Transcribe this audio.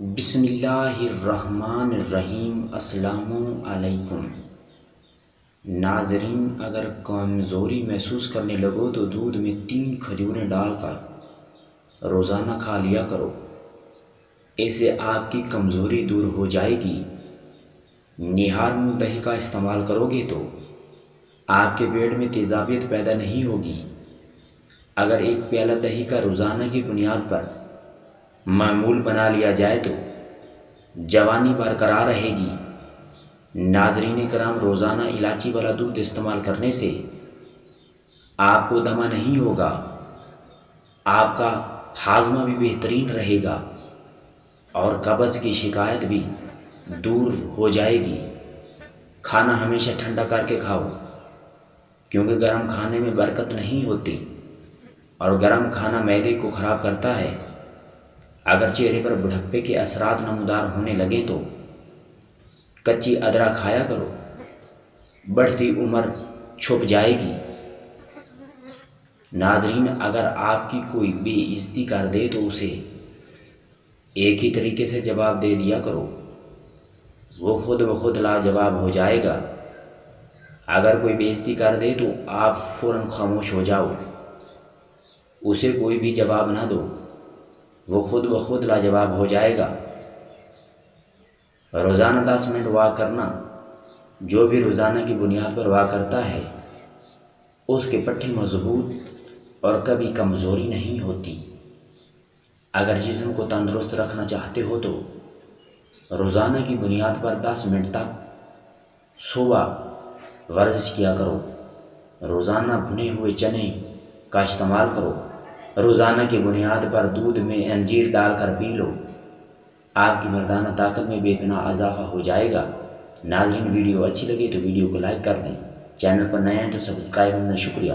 بسم اللہ الرحمن الرحیم۔ السلام علیکم ناظرین، اگر کمزوری محسوس کرنے لگو تو دودھ میں 3 کھجوریں ڈال کر روزانہ کھا لیا کرو، ایسے آپ کی کمزوری دور ہو جائے گی۔ نہار منہ دہی کا استعمال کرو گے تو آپ کے پیٹ میں تیزابیت پیدا نہیں ہوگی۔ اگر ایک پیالہ دہی کا روزانہ کی بنیاد پر معمول بنا لیا جائے تو جوانی برقرار رہے گی۔ ناظرین کرام، روزانہ الائچی والا دودھ استعمال کرنے سے آپ کو دمہ نہیں ہوگا، آپ کا ہاضمہ بھی بہترین رہے گا اور قبض کی شکایت بھی دور ہو جائے گی۔ کھانا ہمیشہ ٹھنڈا کر کے کھاؤ، کیونکہ گرم کھانے میں برکت نہیں ہوتی اور گرم کھانا معدے کو خراب کرتا ہے۔ اگر چہرے پر بڑھاپے کے اثرات نمودار ہونے لگیں تو کچی ادرک کھایا کرو، بڑھتی عمر چھپ جائے گی۔ ناظرین، اگر آپ کی کوئی بے عزتی کر دے تو اسے ایک ہی طریقے سے جواب دے دیا کرو، وہ خود بخود لاجواب ہو جائے گا۔ اگر کوئی بے عزتی کر دے تو آپ فوراً خاموش ہو جاؤ، اسے کوئی بھی جواب نہ دو، وہ خود بخود لاجواب ہو جائے گا۔ روزانہ 10 منٹ واک کرنا، جو بھی روزانہ کی بنیاد پر واک کرتا ہے اس کے پٹھے مضبوط اور کبھی کمزوری نہیں ہوتی۔ اگر جسم کو تندرست رکھنا چاہتے ہو تو روزانہ کی بنیاد پر 10 منٹ تک صبح ورزش کیا کرو۔ روزانہ بھنے ہوئے چنے کا استعمال کرو۔ روزانہ کی بنیاد پر دودھ میں انجیر ڈال کر پی لو، آپ کی مردانہ طاقت میں بے پناہ اضافہ ہو جائے گا۔ ناظرین، ویڈیو اچھی لگے تو ویڈیو کو لائک کر دیں، چینل پر نئے ہیں تو سبسکرائب کرنا شکریہ۔